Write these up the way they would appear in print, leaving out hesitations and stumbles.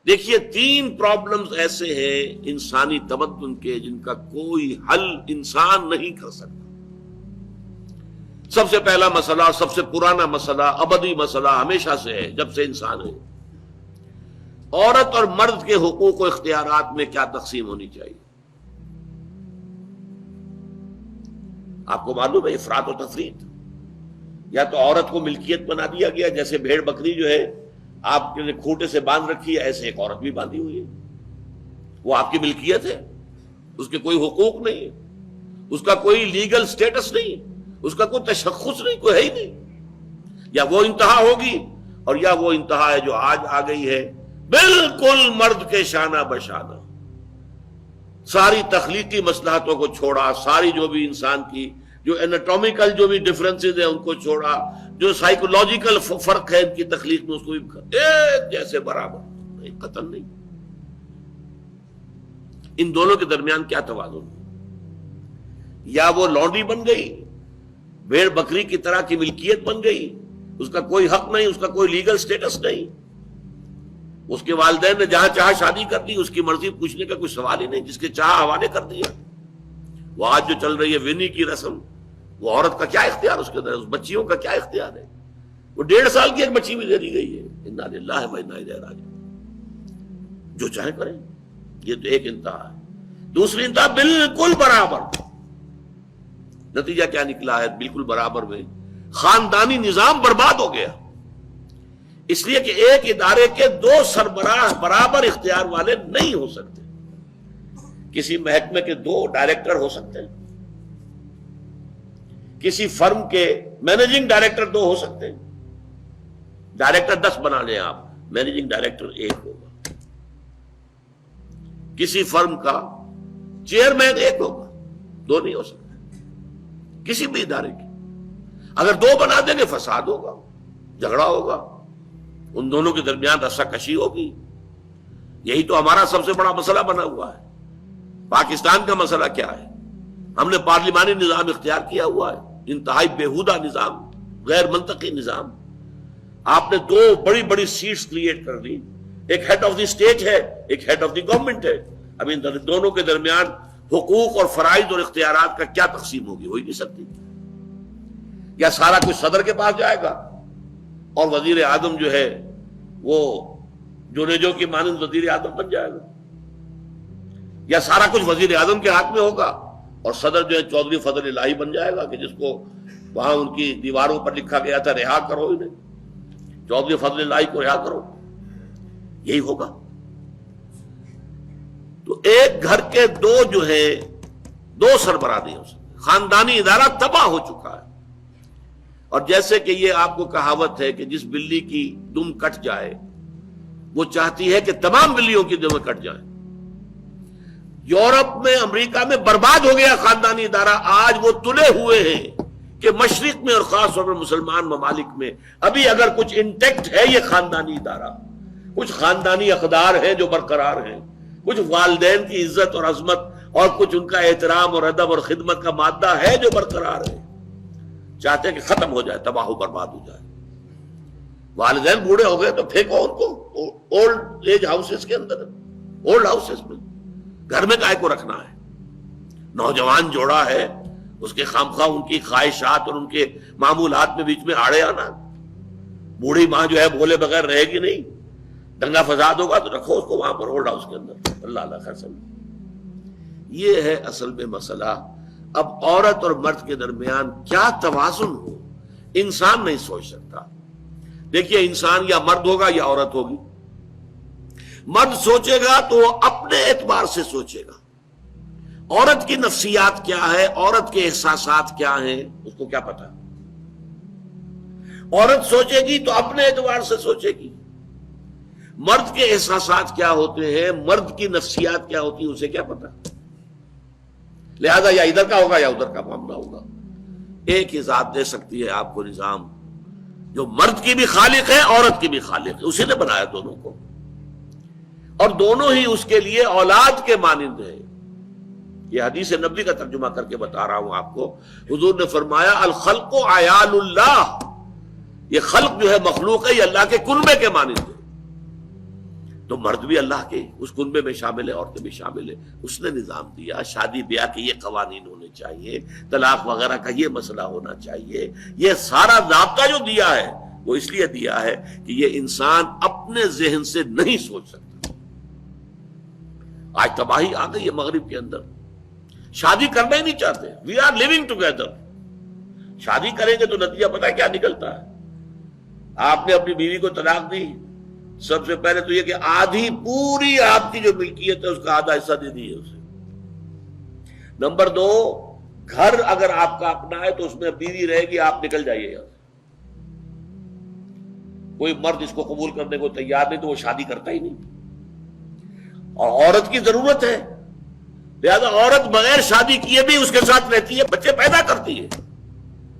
دیکھیے 3 پرابلمز ایسے ہیں انسانی تمدن کے جن کا کوئی حل انسان نہیں کر سکتا. سب سے پہلا مسئلہ، سب سے پرانا مسئلہ، ابدی مسئلہ ہمیشہ سے ہے جب سے انسان ہے. عورت اور مرد کے حقوق و اختیارات میں کیا تقسیم ہونی چاہیے؟ آپ کو معلوم ہے افراط و تفریط. یا تو عورت کو ملکیت بنا دیا گیا، جیسے بھیڑ بکری جو ہے آپ کے کھوٹے سے باندھ رکھی ہے، ایسے ایک عورت بھی باندھی ہوئی ہے، وہ آپ کی ملکیت ہے، اس کے کوئی حقوق نہیں ہے، اس کا کوئی لیگل سٹیٹس نہیں، اس کا کوئی تشخص نہیں، کوئی ہے ہی نہیں. یا وہ انتہا ہوگی اور یا وہ انتہا ہے جو آج آ گئی ہے، بالکل مرد کے شانہ بشانہ. ساری تخلیقی مصلحتوں کو چھوڑا، ساری جو بھی انسان کی جو انیٹومیکل جو بھی ڈفرنسز ہیں ان کو چھوڑا، جو سائیکولوجیکل فرق ہے ان کی تخلیق میں اس کو بھی ایک جیسے برابر، قطعاً نہیں. ان دونوں کے درمیان کیا توازن؟ یا وہ لونڈی بن گئی، بھیڑ بکری کی طرح کی ملکیت بن گئی، اس کا کوئی حق نہیں، اس کا کوئی لیگل سٹیٹس نہیں، اس کے والدین نے جہاں چاہا شادی کر دی، اس کی مرضی پوچھنے کا کوئی سوال ہی نہیں، جس کے چاہا حوالے کر دیا. وہ آج جو چل رہی ہے ونی کی رسم، وہ عورت کا کیا اختیار اس کے اندر ہے؟ اس بچیوں کا کیا اختیار ہے؟ وہ 1.5 سال کی ایک بچی بھی دے دی گئی ہے. انا للہ و انا الیہ راجعون. جو چاہے کریں. یہ تو ایک انتہا ہے. دوسری انتہا بالکل برابر. نتیجہ کیا نکلا ہے؟ بالکل برابر میں خاندانی نظام برباد ہو گیا، اس لیے کہ ایک ادارے کے 2 سربراہ برابر اختیار والے نہیں ہو سکتے. کسی محکمے کے 2 ڈائریکٹر ہو سکتے ہیں، کسی فرم کے مینیجنگ ڈائریکٹر 2 ہو سکتے ہیں. ڈائریکٹر 10 بنا لیں آپ، مینیجنگ ڈائریکٹر 1 ہوگا. کسی فرم کا چیئرمین 1 ہوگا، 2 نہیں ہو سکتے. کسی بھی ادارے کی اگر 2 بنا دیں گے فساد ہوگا، جھگڑا ہوگا، ان دونوں کے درمیان رسا کشی ہوگی. یہی تو ہمارا سب سے بڑا مسئلہ بنا ہوا ہے. پاکستان کا مسئلہ کیا ہے؟ ہم نے پارلیمانی نظام اختیار کیا ہوا ہے، انتہائی بیہودہ نظام، غیر منطقی نظام. آپ نے 2 بڑی بڑی سیٹس کریٹ کر دی، ایک ہیڈ آف دی اسٹیٹ ہے، ایک ہیڈ آف دی گورنمنٹ ہے. اب ان دونوں کے درمیان حقوق اور فرائض اور اختیارات کا کیا تقسیم ہوگی؟ ہو ہی نہیں سکتی. یا سارا کچھ صدر کے پاس جائے گا اور وزیر اعظم جو ہے وہ جونیجو کی مانند وزیر اعظم بن جائے گا، یا سارا کچھ وزیر اعظم کے ہاتھ میں ہوگا اور صدر جو ہے چودھری فضل الہی بن جائے گا، کہ جس کو وہاں ان کی دیواروں پر لکھا گیا تھا رہا کرو انہیں، چودھری فضل الہی کو رہا کرو. یہی ہوگا. تو ایک گھر کے 2 جو ہے 2 سربراہ نہیں ہو سکتے. خاندانی ادارہ تباہ ہو چکا ہے. اور جیسے کہ یہ آپ کو کہاوت ہے کہ جس بلی کی دم کٹ جائے وہ چاہتی ہے کہ تمام بلیوں کی دمیں کٹ جائیں. یورپ میں، امریکہ میں برباد ہو گیا خاندانی ادارہ. آج وہ تلے ہوئے ہیں کہ مشرق میں اور خاص طور پر مسلمان ممالک میں ابھی اگر کچھ انٹیکٹ ہے یہ خاندانی ادارہ. کچھ خاندانی اقدار ہیں جو برقرار ہیں، کچھ والدین کی عزت اور عظمت اور کچھ ان کا احترام اور ادب اور خدمت کا مادہ ہے جو برقرار ہے. چاہتے ہیں کہ ختم ہو جائے، تباہ و برباد ہو جائے. والدین بوڑھے ہو گئے تو پھینکو ان کو اولڈ ایج ہاؤسز کے اندر، اولڈ ہاؤسز میں. گھر میں کائے کو رکھنا ہے؟ نوجوان جوڑا ہے، اس کے خامخواہ ان کی خواہشات اور ان کے معمولات میں بیچ میں آڑے آنا. بوڑھی ماں جو ہے بولے بغیر رہے گی نہیں، دنگا فساد ہوگا تو رکھو اس کو وہاں پر اولڈ ہاؤس کے اندر. اللہ اللہ خیر سمجھ. یہ ہے اصل میں مسئلہ. اب عورت اور مرد کے درمیان کیا توازن ہو، انسان نہیں سوچ سکتا. دیکھیے انسان یا مرد ہوگا یا عورت ہوگی. مرد سوچے گا تو وہ اپنے اعتبار سے سوچے گا. عورت کی نفسیات کیا ہے، عورت کے احساسات کیا ہیں، اس کو کیا پتا. عورت سوچے گی تو اپنے اعتبار سے سوچے گی. مرد کے احساسات کیا ہوتے ہیں، مرد کی نفسیات کیا ہوتی ہیں، اسے کیا پتا. لہذا یا ادھر کا ہوگا یا ادھر کا معاملہ ہوگا. ایک ہی ذات دے سکتی ہے آپ کو نظام، جو مرد کی بھی خالق ہے عورت کی بھی خالق ہے. اسی نے بنایا دونوں کو، اور دونوں ہی اس کے لیے اولاد کے مانند ہیں. یہ حدیث نبوی کا ترجمہ کر کے بتا رہا ہوں آپ کو. حضور نے فرمایا الخلق عیال اللہ، یہ خلق جو ہے مخلوق ہے، یہ اللہ کے کنبے کے مانند ہے. تو مرد بھی اللہ کے اس کنبے میں شامل ہے، عورتیں بھی شامل ہے. اس نے نظام دیا، شادی بیاہ کے یہ قوانین ہونے چاہیے، طلاق وغیرہ کا یہ مسئلہ ہونا چاہیے. یہ سارا ضابطہ جو دیا ہے وہ اس لیے دیا ہے کہ یہ انسان اپنے ذہن سے نہیں سوچ سکتا. آج تباہی آ گئی ہے مغرب کے اندر، شادی کرنا ہی نہیں چاہتے. We are living together. شادی کریں گے تو نتیجہ پتہ ہے کیا نکلتا ہے؟ آپ نے اپنی بیوی کو طلاق دی، سب سے پہلے تو یہ کہ آدھی پوری آپ کی جو ملکیت ہے اس کا آدھا حصہ دے دیے اسے. نمبر 2، گھر اگر آپ کا اپنا ہے تو اس میں بیوی رہے گی، آپ نکل جائیے یہاں سے. کوئی مرد اس کو قبول کرنے کو تیار نہیں تو وہ شادی کرتا ہی نہیں. اور عورت کی ضرورت ہے، لہذا عورت بغیر شادی کیے بھی اس کے ساتھ رہتی ہے، بچے پیدا کرتی ہے.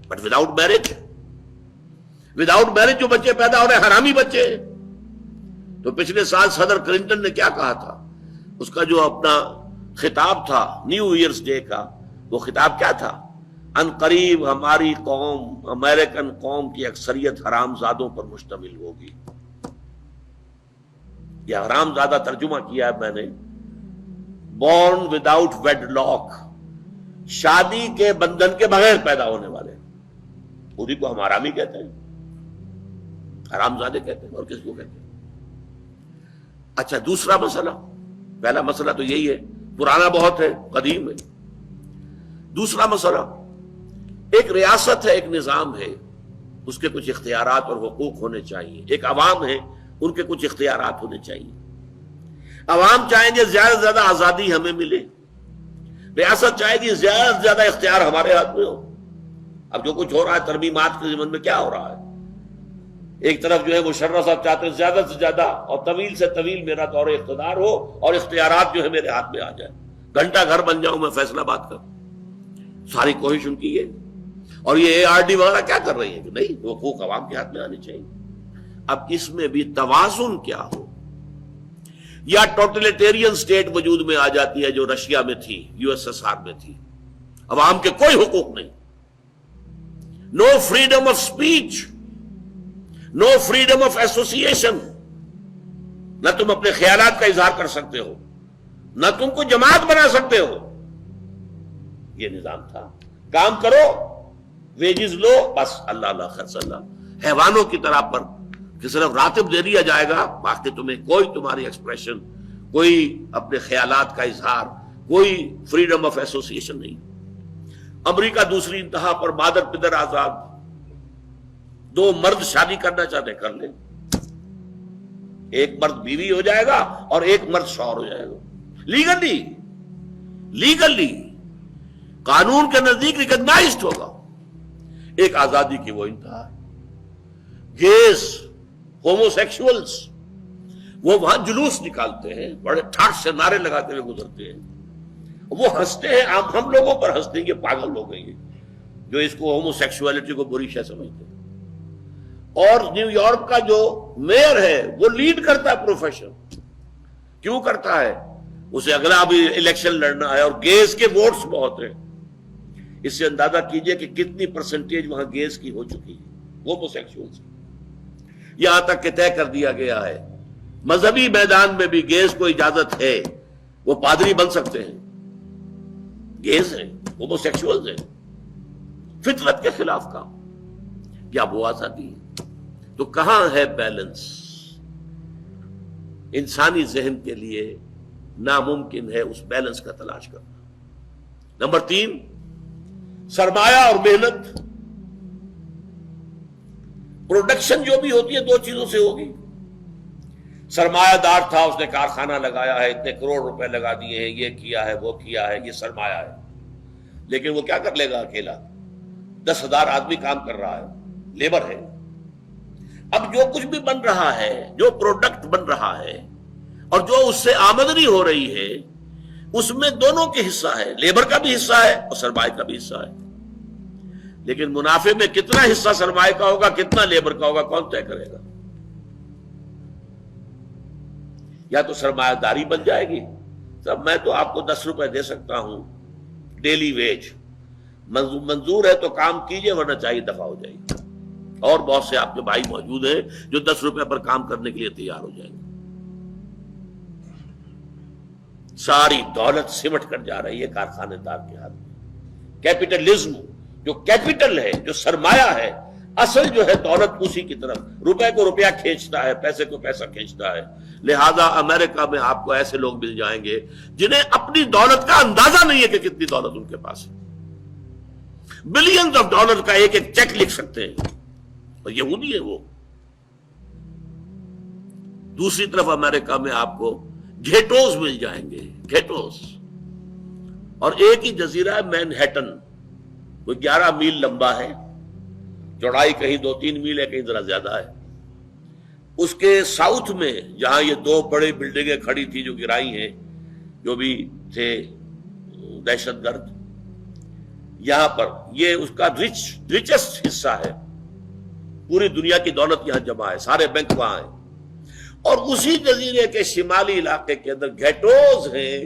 بٹ وداؤٹ میرج جو بچے پیدا ہو رہے ہیں حرامی بچے. تو پچھلے سال صدر کلنٹن نے کیا کہا تھا؟ اس کا جو اپنا خطاب تھا نیو ایئرز ڈے کا، وہ خطاب کیا تھا؟ ان قریب ہماری قوم، امریکن قوم کی اکثریت حرام زادوں پر مشتمل ہوگی. یہ حرام زادہ ترجمہ کیا ہے میں نے، بورن وداؤٹ ویڈ لاک، شادی کے بندھن کے بغیر پیدا ہونے والے. پوری کو ہم حرامی کہتے ہیں، حرام زادے کہتے ہیں، اور کس کو کہتے ہیں؟ اچھا دوسرا مسئلہ، پہلا مسئلہ تو یہی ہے، پرانا بہت ہے، قدیم ہے. دوسرا مسئلہ، ایک ریاست ہے، ایک نظام ہے، اس کے کچھ اختیارات اور حقوق ہونے چاہیے. ایک عوام ہے، ان کے کچھ اختیارات ہونے چاہیے. عوام چاہیں گے زیادہ سے زیادہ آزادی ہمیں ملے، ریاست چاہے گی زیادہ سے زیادہ اختیار ہمارے ہاتھ میں ہو. اب جو کچھ ہو رہا ہے ترمیمات کے ضمن میں کیا ہو رہا ہے؟ ایک طرف جو ہے مشرف صاحب چاہتے ہیں زیادہ سے زیادہ اور طویل سے طویل میرا دور اقتدار ہو اور اختیارات جو ہے میرے ہاتھ میں آ جائے، گھنٹہ گھر بن جاؤں میں فیصلہ بات کر. ساری کوشش ان کی ہے. اور یہ ARD وغیرہ کیا کر رہی ہے کہ نہیں، حقوق عوام کے ہاتھ میں آنے چاہیے. اب اس میں بھی توازن کیا ہو؟ یا ٹوٹلیٹیرین سٹیٹ وجود میں آ جاتی ہے جو رشیا میں تھی، USSR میں تھی، عوام کے کوئی حقوق نہیں، no freedom of speech, no freedom of association. نہ تم اپنے خیالات کا اظہار کر سکتے ہو، نہ تم کو جماعت بنا سکتے ہو. یہ نظام تھا. کام کرو، ویجز لو، بس اللہ اللہ خرچ اللہ. حیوانوں کی طرح پر کہ صرف راتب دے دیا جائے گا، باقی تمہیں کوئی تمہاری ایکسپریشن، کوئی اپنے خیالات کا اظہار، کوئی فریڈم آف ایسوسیشن نہیں. امریکہ دوسری انتہا پر، مادر پدر آزاد. 2 مرد شادی کرنا چاہتے کر لیں، ایک مرد بیوی ہو جائے گا اور ایک مرد شوہر ہو جائے گا. لیگلی قانون کے نزدیک ریکگنائزڈ ہوگا. ایک آزادی کی وہ انتہا ہے. گیز، ہومو سیکشولز، وہ وہاں جلوس نکالتے ہیں، بڑے ٹھاٹ سے نعرے لگاتے ہوئے گزرتے ہیں. وہ ہنستے ہیں، ہم لوگوں پر ہنستے ہیں، یہ پاگل لوگ ہیں یہ جو اس کو ہومو سیکشولیٹی کو بری شے سمجھتے ہیں. اور نیو یارک کا جو میئر ہے وہ لیڈ کرتا ہے پروفیشن. کیوں کرتا ہے؟ اسے اگلا بھی الیکشن لڑنا ہے اور گیز کے ووٹس بہت ہیں. اس سے اندازہ کیجئے کہ کتنی پرسنٹیج وہاں گیز کی ہو چکی ہے، ہومو سیکشولز. یہاں تک کہ طے کر دیا گیا ہے مذہبی میدان میں بھی گیز کو اجازت ہے، وہ پادری بن سکتے ہیں. گیز ہیں، ہومو سیکشولز ہیں، فطرت کے خلاف کام. کیا وہ آزادی ہے؟ تو کہاں ہے بیلنس؟ انسانی ذہن کے لیے ناممکن ہے اس بیلنس کا تلاش کرنا. نمبر 3، سرمایہ اور محنت. پروڈکشن جو بھی ہوتی ہے 2 چیزوں سے ہوگی. سرمایہ دار تھا، اس نے کارخانہ لگایا ہے، اتنے کروڑ روپے لگا دیے ہیں، یہ کیا ہے، وہ کیا ہے، یہ سرمایہ ہے. لیکن وہ کیا کر لے گا اکیلا؟ 10,000 آدمی کام کر رہا ہے، لیبر ہے. اب جو کچھ بھی بن رہا ہے، جو پروڈکٹ بن رہا ہے اور جو اس سے آمدنی ہو رہی ہے، اس میں دونوں کے حصہ ہے، لیبر کا بھی حصہ ہے اور سرمایہ کا بھی حصہ ہے. لیکن منافع میں کتنا حصہ سرمایہ کا ہوگا، کتنا لیبر کا ہوگا، کون طے کرے گا؟ یا تو سرمایہ داری بن جائے گی، سب میں تو آپ کو 10 روپے دے سکتا ہوں ڈیلی ویج، منظور ہے تو کام کیجئے ورنہ چاہیے دفع ہو جائے گی. اور بہت سے آپ کے بھائی موجود ہیں جو 10 روپے پر کام کرنے کے لیے تیار ہو جائیں گے. ساری دولت سمٹ کر جا رہی ہے کارخانے دار کے ہاتھ میں۔ کیپٹلزم، جو کیپٹل ہے، جو سرمایہ ہے، اصل جو ہے دولت اسی کی طرف، روپے کو روپیہ کھینچتا ہے، پیسے کو پیسہ کھینچتا ہے۔ لہذا امریکہ میں آپ کو ایسے لوگ مل جائیں گے جنہیں اپنی دولت کا اندازہ نہیں ہے کہ کتنی دولت ان کے پاس ہے، بلینز آف ڈالر کا ایک ایک چیک لکھ سکتے ہیں، اور یہودی ہے وہ۔ دوسری طرف امریکہ میں آپ کو گھیٹوز مل جائیں گے، گھیٹوز، اور ایک ہی جزیرہ ہے مینہٹن، وہ 11 میل لمبا ہے، چوڑائی کہیں 2-3 میل ہے، کہیں ذرا زیادہ ہے۔ اس کے ساؤتھ میں جہاں یہ 2 بڑی بلڈنگیں کھڑی تھی جو گرائی ہیں، جو بھی تھے دہشت گرد، یہاں پر یہ اس کا ریچسٹ حصہ ہے، پوری دنیا کی دولت یہاں جمع ہے، سارے بینک وہاں ہیں۔ اور اسی جزیرے کے شمالی علاقے کے اندر گھیٹوز ہیں،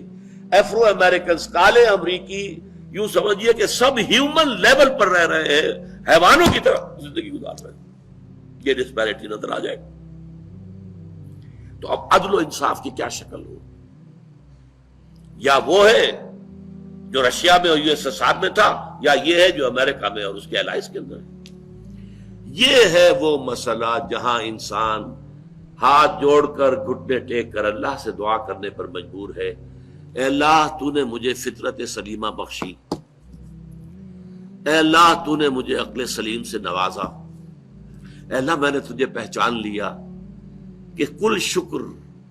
افرو امریکنز، کالے امریکی، یوں سمجھیے کہ سب ہیومن لیول پر رہ رہے ہیں، حیوانوں کی طرح زندگی گزار رہے ہیں۔ یہ ڈسپیرٹی نظر آ جائے۔ تو اب عدل و انصاف کی کیا شکل ہو؟ یا وہ ہے جو رشیا میں اور USSR میں تھا، یا یہ ہے جو امریکہ میں اور اس کے الائز کے اندر ہے۔ یہ ہے وہ مسئلہ جہاں انسان ہاتھ جوڑ کر، گھٹنے ٹیک کر اللہ سے دعا کرنے پر مجبور ہے، اے اللہ تو نے مجھے فطرت سلیمہ بخشی، اے اللہ تو نے مجھے عقل سلیم سے نوازا، اے اللہ میں نے تجھے پہچان لیا کہ کل شکر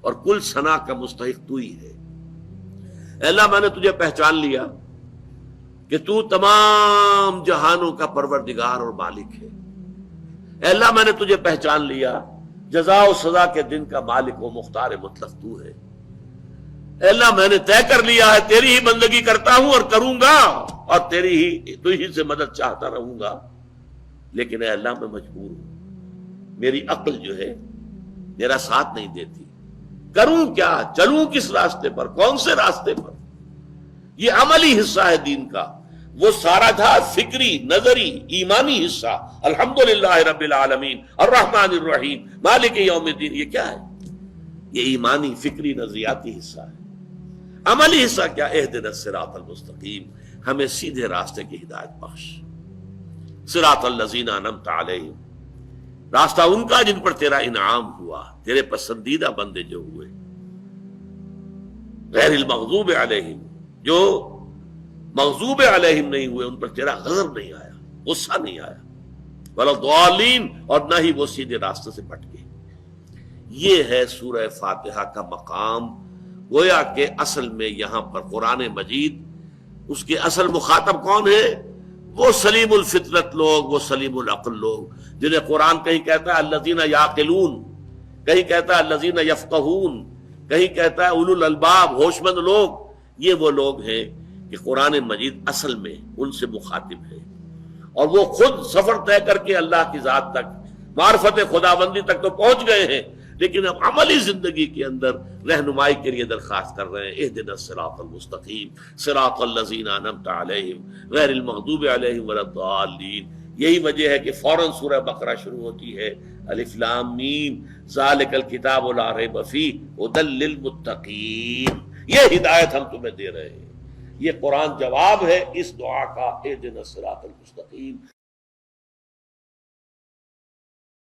اور کل ثنا کا مستحق تو ہی ہے، اے اللہ میں نے تجھے پہچان لیا کہ تو تمام جہانوں کا پروردگار اور مالک ہے، اے اللہ میں نے تجھے پہچان لیا جزا و سزا کے دن کا مالک و مختار مطلق تو ہے، اے اللہ میں نے طے کر لیا ہے تیری ہی بندگی کرتا ہوں اور کروں گا، اور تو ہی سے مدد چاہتا رہوں گا، لیکن اے اللہ میں مجبور ہوں، میری عقل جو ہے میرا ساتھ نہیں دیتی، کروں کیا، چلوں کس راستے پر، کون سے راستے پر؟ یہ عملی حصہ ہے دین کا، وہ سارا تھا فکری، نظری، ایمانی حصہ، الحمدللہ رب العالمین الرحمن الرحیم مالک یوم الدین، یہ کیا ہے؟ یہ ایمانی، فکری، نظریاتی حصہ ہے۔ عملی حصہ کیا؟ اہدنا الصراط المستقیم، ہمیں سیدھے راستے کی ہدایت بخش، صراط الذین انعمت علیہم، راستہ ان کا جن پر تیرا انعام ہوا، تیرے پسندیدہ بندے جو ہوئے، غیر المغضوب علیہم، جو مغضوب علیہم نہیں ہوئے، ان پر تیرا غضب نہیں آیا، غصہ نہیں آیا، ولا الضالین، اور نہ ہی وہ سیدھے راستے سے بھٹکے۔ یہ ہے سورہ فاتحہ کا مقام۔ گویا کہ اصل میں یہاں پر قرآن مجید، اس کے اصل مخاطب کون ہے؟ وہ سلیم الفطرت لوگ، وہ سلیم العقل لوگ، جنہیں قرآن کہیں کہتا ہے الذین یعقلون، کہیں کہتا ہے الذین یفقہون، کہیں کہتا ہے اولو الالباب، ہوش مند لوگ۔ یہ وہ لوگ ہیں کہ قرآن مجید اصل میں ان سے مخاطب ہے، اور وہ خود سفر طے کر کے اللہ کی ذات تک، معرفت خداوندی تک تو پہنچ گئے ہیں، لیکن اب عملی زندگی کے اندر رہنمائی کے لیے درخواست کر رہے ہیں، اہدنا الصراط المستقیم صراط الذین انعمت علیہم غیر المغضوب علیہم ولا الضالین۔ یہی وجہ ہے کہ فوراً سورہ بقرہ شروع ہوتی ہے، الف لام میم ذالک الکتاب لا ریب فیہ ھدی للمتقین، یہ ہدایت ہم تمہیں دے رہے ہیں۔ یہ قرآن جواب ہے اس دعا کا، اہدنا الصراط المستقیم۔